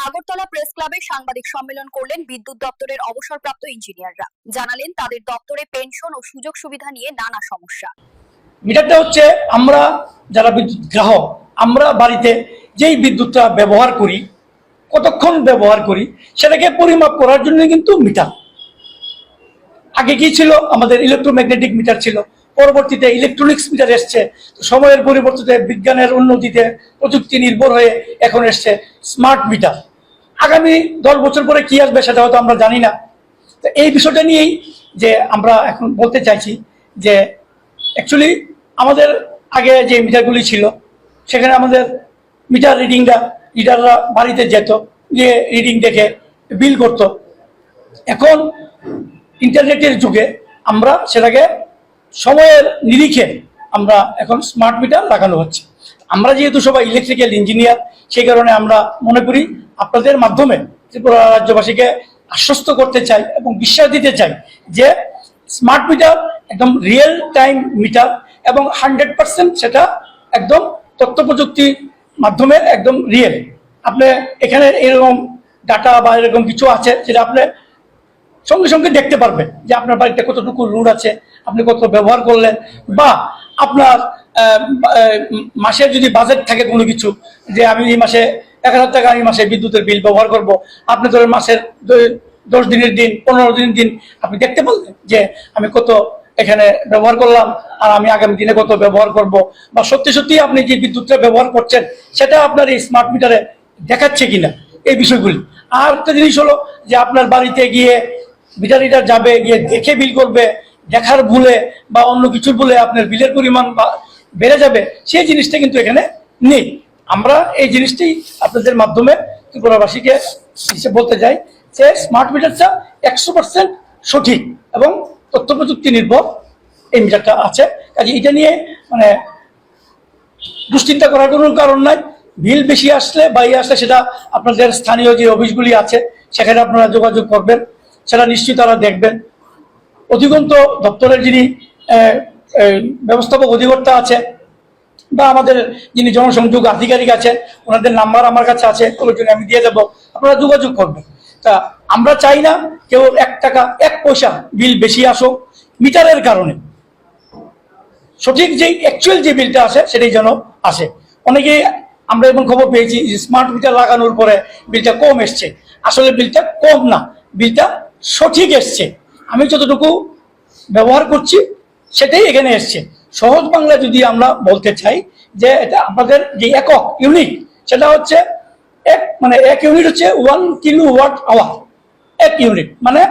Agartala press ক্লাবে সাংবাদিক সম্মেলন করলেন বিদ্যুৎ দপ্তরের অবসরপ্রাপ্ত ইঞ্জিনিয়াররা। জানালেন তাদের দপ্তরে পেনশন ও সুযোগ সুবিধা নিয়ে নানা সমস্যা। মিটারটা হচ্ছে আমরা যারা বিদ্যুৎ গ্রাহক, আমরা বাড়িতে যেই বিদ্যুৎটা ব্যবহার করি, কতক্ষণ ব্যবহার করি, সেটাকে পরিমাপ করার জন্য কিন্তু মিটার। আগে কি ছিল? আমাদের ইলেকট্রোম্যাগনেটিক মিটার ছিল, পরবর্তীতে ইলেকট্রনিক্স মিটার এসছে। সময়ের পরিবর্তিতে বিজ্ঞানের উন্নতিতে প্রযুক্তি নির্ভর হয়ে এখন এসছে স্মার্ট মিটার। আগামী 10 বছর পরে কি আসবে সেটা হয়তো আমরা জানি না। তো এই বিষয়টা নিয়েই যে আমরা এখন বলতে চাইছি যে অ্যাকচুয়ালি আমাদের আগে যে মিটারগুলি ছিল সেখানে আমাদের মিটার রিডাররা বাড়িতে যেত, গিয়ে রিডিং দেখে বিল করতো। এখন ইন্টারনেটের যুগে আমরা সেটাকে সময়ের নিরিখে আমরা এখন স্মার্ট মিটার লাগানো হচ্ছে। আমরা যেহেতু সবাই ইলেকট্রিক্যাল ইঞ্জিনিয়ার, সেই কারণে আমরা মনে করি আপনাদের মাধ্যমে ত্রিপুরা রাজ্যবাসীকে আশ্বস্ত করতে চাই এবং বিশ্বাস দিতে চাই যে স্মার্ট মিটার একদম রিয়েল টাইম মিটার এবং 100% সেটা একদম তথ্য প্রযুক্তির মাধ্যমে একদম রিয়েল। আপনি এখানে এরকম ডাটা বা এরকম কিছু আছে যেটা আপনি সঙ্গে সঙ্গে দেখতে পারবেন যে আপনার বাড়িতে কতটুকু লোড আছে, আপনি কত ব্যবহার করলেন, বা আপনার মাসের যদি বাজেট থাকে কোনো কিছু, যে আমি এই মাসে 1000 টাকা আমি মাসে বিদ্যুতের বিল ব্যবহার করব, আপনি ধরেন মাসের 10 দিনের দিন 15 দিনের দিন আপনি দেখতে পারলেন যে আমি কত এখানে ব্যবহার করলাম আর আমি আগামী দিনে কত ব্যবহার করব, বা সত্যি সত্যি আপনি যে বিদ্যুৎটা ব্যবহার করছেন সেটা আপনার এই স্মার্ট মিটারে দেখাচ্ছে কিনা, এই বিষয়গুলি। আর একটা জিনিস হলো যে আপনার বাড়িতে গিয়ে মিটার রিডার যাবে, গিয়ে দেখে বিল করবে, দেখার ভুলে বা অন্য কিছুর ভুলে আপনার বিলের পরিমাণ বেড়ে যাবে, সেই জিনিসটা কিন্তু এখানে নেই। আমরা এই জিনিসটি আপনাদের মাধ্যমে ত্রিপুরাবাসীকে বলতে চাই যে স্মার্ট মিটারটা 100% সঠিক এবং তথ্য প্রযুক্তি নির্ভর এই মিটারটা আছে। কাজে এটা নিয়ে মানে দুশ্চিন্তা করার কোনো কারণ নাই। বিল বেশি আসলে বা আসলে সেটা আপনাদের স্থানীয় যে অফিসগুলি আছে সেখানে আপনারা যোগাযোগ করবেন, সেটা নিশ্চয়ই তারা দেখবেন। অধিকন্ত দপ্তরের যিনি ব্যবস্থাপক অধিকর্তা আছে বা আমাদের যিনি জনসংযোগ আধিকারিক আছেন, ওনাদের নাম্বার আমার কাছে আছে, প্রয়োজনে আমি দিয়ে দেবো, আপনারা যোগাযোগ করবেন। তা আমরা চাই না কেউ 1 টাকা 1 পয়সা বিল বেশি আসুক মিটারের কারণে। সঠিক যে অ্যাকচুয়াল যে বিলটা আসে সেটাই যেন আসে। অনেকে আমরা এমন খবর পেয়েছি যে স্মার্ট মিটার লাগানোর পরে বিলটা কম এসছে। আসলে বিলটা কম না, বিলটা সঠিক এসছে। আমি যতটুকু ব্যবহার করছি সেটাই এখানে এসছে। সহজ বাংলা যদি আমরা বলতে চাই যে এটা আমাদের যে একক ইউনিট, সেটা হচ্ছে এক ইউনিট হচ্ছে 1 কিলোওয়াট আওয়ার। 1 ইউনিট মানে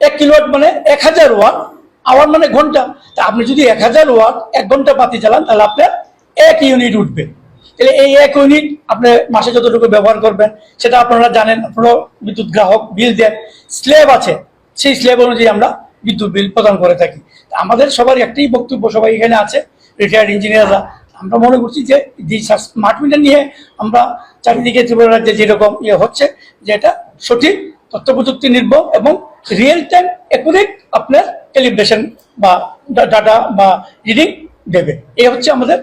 1 কিলোওয়াট মানে 1000 ওয়াট, আওয়ার মানে ঘন্টা। তা আপনি যদি 1000 ওয়াট 1 ঘন্টা বাতি চালান তাহলে আপনার 1 ইউনিট উঠবে। তাহলে এই 1 ইউনিট আপনি মাসে যতটুকু ব্যবহার করবেন সেটা আপনারা জানেন। আপনারা বিদ্যুৎ গ্রাহক, বিল দেন, স্ল্যাব আছে, সেই স্ল্যাব অনুযায়ী আমরা বিদ্যুৎ বিল প্রদান করে থাকি। আমাদের সবার একটাই বক্তব্য, সবাই এখানে আছে রিটায়ার্ড ইঞ্জিনিয়াররা, আমরা মনে করছি যে স্মার্ট মিটার নিয়ে আমরা চারিদিকে ত্রিপুরা রাজ্যে যেরকম হচ্ছে যে এটা সঠিক তথ্য প্রযুক্তি নির্ভর এবং রিয়েল টাইম অ্যাকুরেট আপনার ক্যালিব্রেশন বা ডাটা বা রিডিং দেবে। এই হচ্ছে আমাদের